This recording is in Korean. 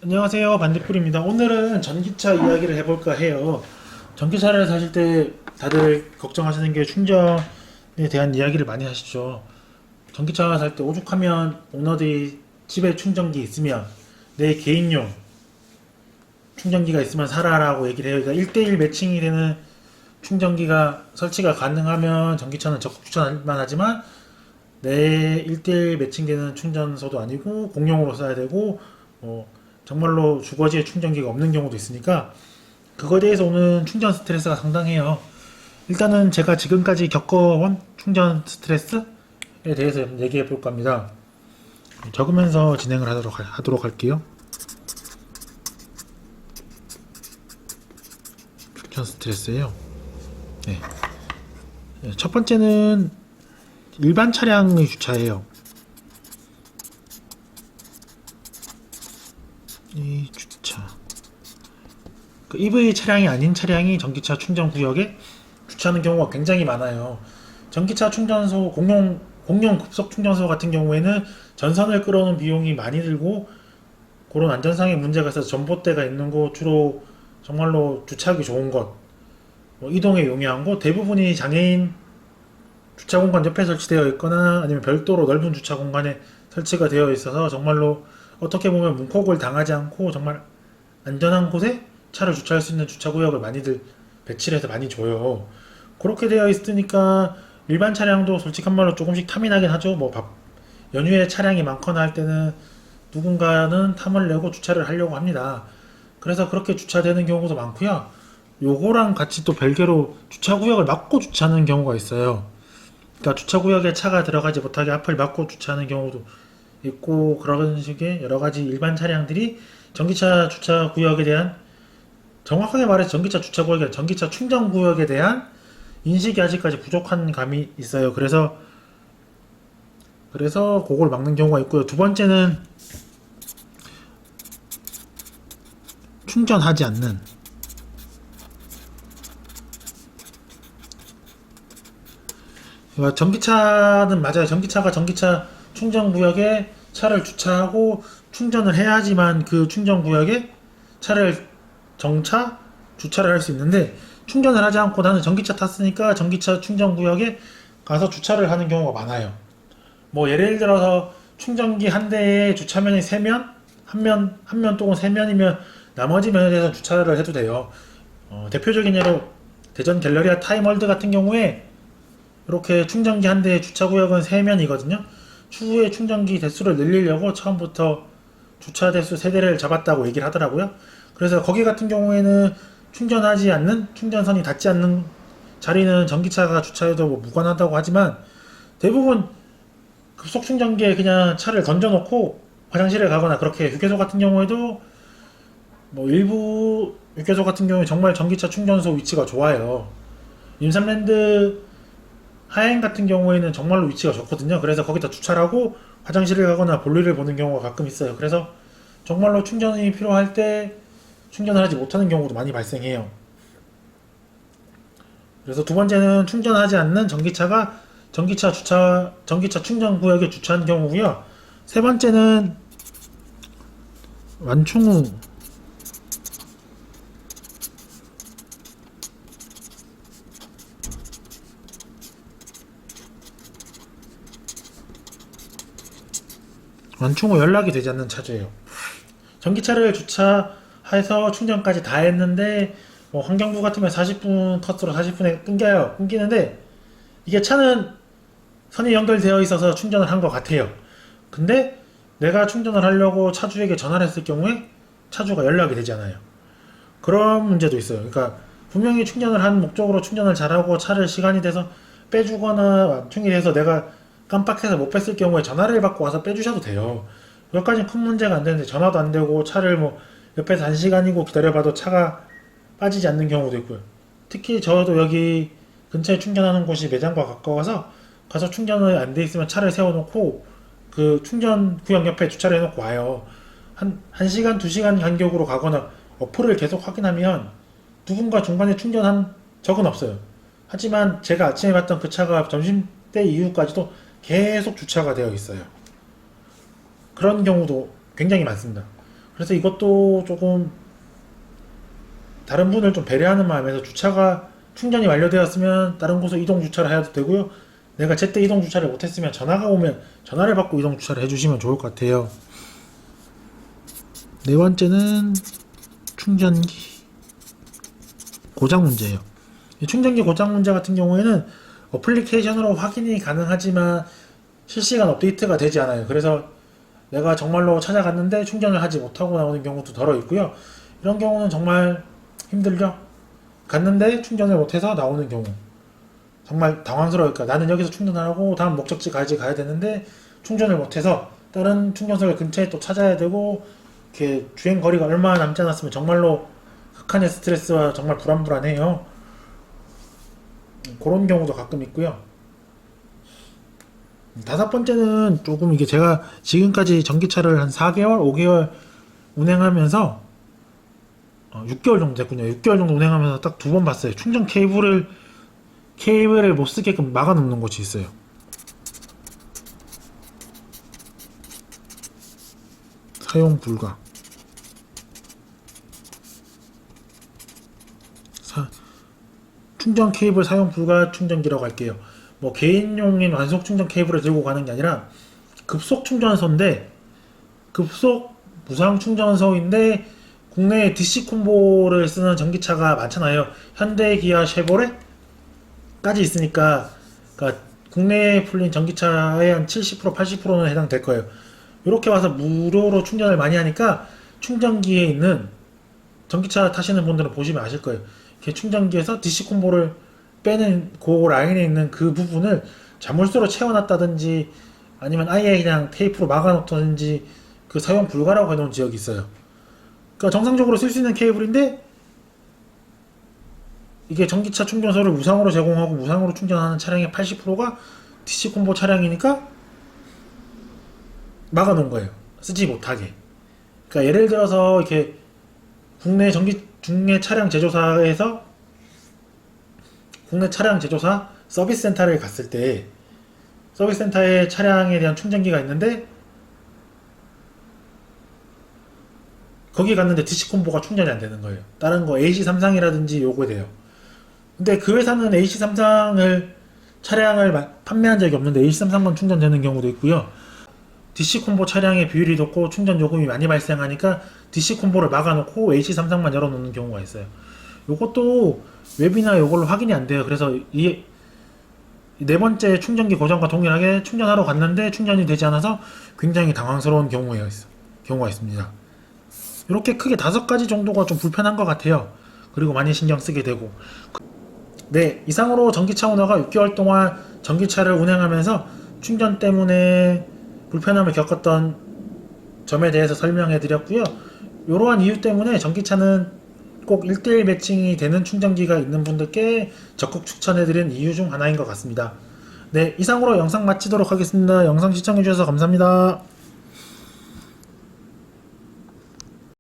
안녕하세요, 반딧불입니다. 오늘은 전기차 이야기를 해볼까 해요. 전기차를 사실 때 다들 걱정하시는 게 충전에 대한 이야기를 많이 하시죠. 전기차 살 때 오죽하면 오너들이 집에 충전기 있으면 내 개인용 충전기가 있으면 사라라고 얘기를 해요. 그러니까 1대1 매칭이 되는 충전기가 설치가 가능하면 전기차는 적극 추천할 만하지만 내 1대1 매칭되는 충전소도 아니고 공용으로 써야 되고 정말로 주거지에 충전기가 없는 경우도 있으니까 그거에 대해서 오는 충전 스트레스가 상당해요. 일단은 제가 지금까지 겪어온 충전 스트레스에 대해서 얘기해 볼까 합니다. 적으면서 진행을 하도록 할게요. 충전 스트레스예요. 네. 첫 번째는 일반 차량의 주차예요. 이 주차. 그 EV 차량이 아닌 차량이 전기차 충전 구역에 주차하는 경우가 굉장히 많아요. 전기차 충전소, 공용 급속 충전소 같은 경우에는 전선을 끌어오는 비용이 많이 들고 그런 안전상의 문제가 있어서 전봇대가 있는 곳, 주로 정말로 주차하기 좋은 곳, 이동에 용이한 곳, 대부분이 장애인 주차 공간 옆에 설치되어 있거나 아니면 별도로 넓은 주차 공간에 설치가 되어 있어서 정말로 어떻게 보면 문콕을 당하지 않고 정말 안전한 곳에 차를 주차할 수 있는 주차 구역을 많이들 배치를 해서 많이 줘요. 그렇게 되어 있으니까 일반 차량도 솔직한 말로 조금씩 탐이 나긴 하죠. 연휴에 차량이 많거나 할 때는 누군가는 탐을 내고 주차를 하려고 합니다. 그래서 그렇게 주차되는 경우도 많고요. 요거랑 같이 또 별개로 주차 구역을 막고 주차하는 경우가 있어요. 그러니까 주차 구역에 차가 들어가지 못하게 앞을 막고 주차하는 경우도 있고 그런 식의 여러 가지 일반 차량들이 전기차 주차 구역에 대한 정확하게 말해서 전기차 주차 구역이 아니라 전기차 충전 구역에 대한 인식이 아직까지 부족한 감이 있어요. 그래서 그걸 막는 경우가 있고요. 두 번째는 충전하지 않는 그러니까 전기차는 맞아요. 전기차가 전기차 충전 구역에 차를 주차하고 충전을 해야지만 그 충전 구역에 차를 정차, 주차를 할 수 있는데 충전을 하지 않고 나는 전기차 탔으니까 전기차 충전 구역에 가서 주차를 하는 경우가 많아요. 예를 들어서 충전기 한 대에 주차면이 3면, 한 면 또는 3면이면 나머지 면에 대해서 주차를 해도 돼요. 대표적인 예로 대전 갤러리아 타임월드 같은 경우에 이렇게 충전기 한 대의 주차 구역은 3면이거든요. 추후에 충전기 대수를 늘리려고 처음부터 주차 대수 3대를 잡았다고 얘기를 하더라고요. 그래서 거기 같은 경우에는 충전하지 않는, 충전선이 닿지 않는 자리는 전기차가 주차해도 무관하다고 하지만 대부분 급속 충전기에 그냥 차를 던져놓고 화장실에 가거나 그렇게 휴게소 같은 경우에도 일부 휴게소 같은 경우에 정말 전기차 충전소 위치가 좋아요. 임산랜드 하행 같은 경우에는 정말로 위치가 좋거든요. 그래서 거기다 주차를 하고 화장실을 가거나 볼일을 보는 경우가 가끔 있어요. 그래서 정말로 충전이 필요할 때 충전을 하지 못하는 경우도 많이 발생해요. 그래서 두 번째는 충전하지 않는 전기차가 전기차 충전 구역에 주차한 경우고요. 세 번째는 완충 후 연락이 되지 않는 차주예요. 전기차를 주차해서 충전까지 다 했는데 환경부 같으면 40분 컷으로 40분에 끊기는데 이게 차는 선이 연결되어 있어서 충전을 한 것 같아요. 근데 내가 충전을 하려고 차주에게 전화를 했을 경우에 차주가 연락이 되지 않아요. 그런 문제도 있어요. 그러니까 분명히 충전을 한 목적으로 충전을 잘하고 차를 시간이 돼서 빼주거나 완충이 돼서 내가 깜빡해서 못 뺐을 경우에 전화를 받고 와서 빼주셔도 돼요. 여기까지는 큰 문제가 안 되는데 전화도 안 되고 차를 옆에서 1시간이고 기다려봐도 차가 빠지지 않는 경우도 있고요. 특히 저도 여기 근처에 충전하는 곳이 매장과 가까워서 가서 충전을 안 돼 있으면 차를 세워놓고 그 충전 구역 옆에 주차를 해놓고 와요. 1시간, 2시간 간격으로 가거나 어플을 계속 확인하면 누군가 중간에 충전한 적은 없어요. 하지만 제가 아침에 봤던 그 차가 점심때 이후까지도 계속 주차가 되어 있어요. 그런 경우도 굉장히 많습니다. 그래서 이것도 조금 다른 분을 좀 배려하는 마음에서 주차가 충전이 완료되었으면 다른 곳으로 이동 주차를 해도 되고요. 내가 제때 이동 주차를 못했으면 전화가 오면 전화를 받고 이동 주차를 해주시면 좋을 것 같아요. 네 번째는 충전기 고장 문제예요. 이 충전기 고장 문제 같은 경우에는 어플리케이션으로 확인이 가능하지만 실시간 업데이트가 되지 않아요. 그래서 내가 정말로 찾아갔는데 충전을 하지 못하고 나오는 경우도 덜어 있고요. 이런 경우는 정말 힘들죠. 갔는데 충전을 못해서 나오는 경우 정말 당황스러우니까 나는 여기서 충전하고 다음 목적지까지 가야 되는데 충전을 못해서 다른 충전소를 근처에 또 찾아야 되고 이렇게 주행 거리가 얼마 남지 않았으면 정말로 극한의 스트레스와 정말 불안해요. 그런 경우도 가끔 있고요. 다섯 번째는 조금 이게 제가 지금까지 전기차를 한 4개월, 5개월 운행하면서 6개월 정도 됐군요. 6개월 정도 운행하면서 딱 두 번 봤어요. 충전 케이블을 못 쓰게끔 막아 놓는 곳이 있어요. 사용 불가. 충전 케이블 사용 불가 충전기라고 할게요. 뭐 개인용인 완속 충전 케이블을 들고 가는 게 아니라 급속 충전소인데 급속 무상 충전소인데 국내에 DC 콤보를 쓰는 전기차가 많잖아요. 현대, 기아, 쉐보레까지 있으니까 그러니까 국내에 풀린 전기차의 한 70%, 80%는 해당될 거예요. 이렇게 와서 무료로 충전을 많이 하니까 충전기에 있는 전기차 타시는 분들은 보시면 아실 거예요. 이렇게 충전기에서 DC 콤보를 빼는 그 라인에 있는 그 부분을 자물쇠로 채워놨다든지 아니면 아예 그냥 테이프로 막아놓든지 그 사용 불가라고 해놓은 지역이 있어요. 그러니까 정상적으로 쓸 수 있는 케이블인데 이게 전기차 충전소를 무상으로 제공하고 무상으로 충전하는 차량의 80%가 DC 콤보 차량이니까 막아놓은 거예요. 쓰지 못하게. 그러니까 예를 들어서 이렇게 국내 차량 제조사에서 국내 차량 제조사 서비스 센터를 갔을 때 서비스 센터에 차량에 대한 충전기가 있는데 거기 갔는데 DC 콤보가 충전이 안 되는 거예요. 다른 거 AC3상이라든지 요거에 돼요. 근데 그 회사는 AC3상을 차량을 판매한 적이 없는데 AC3상만 충전되는 경우도 있고요. DC 콤보 차량의 비율이 높고 충전 요금이 많이 발생하니까 DC 콤보를 막아놓고 AC3상만 열어놓는 경우가 있어요. 요것도 웹이나 요걸로 확인이 안 돼요. 그래서 이 네 번째 충전기 고장과 동일하게 충전하러 갔는데 충전이 되지 않아서 굉장히 당황스러운 경우가 있습니다. 이렇게 크게 5가지 정도가 좀 불편한 것 같아요. 그리고 많이 신경 쓰게 되고. 네, 이상으로 전기차 오너가 6개월 동안 전기차를 운행하면서 충전 때문에 불편함을 겪었던 점에 대해서 설명해 드렸고요. 이러한 이유 때문에 전기차는 꼭 1:1 매칭이 되는 충전기가 있는 분들께 적극 추천해 드린 이유 중 하나인 것 같습니다. 네, 이상으로 영상 마치도록 하겠습니다. 영상 시청해 주셔서 감사합니다.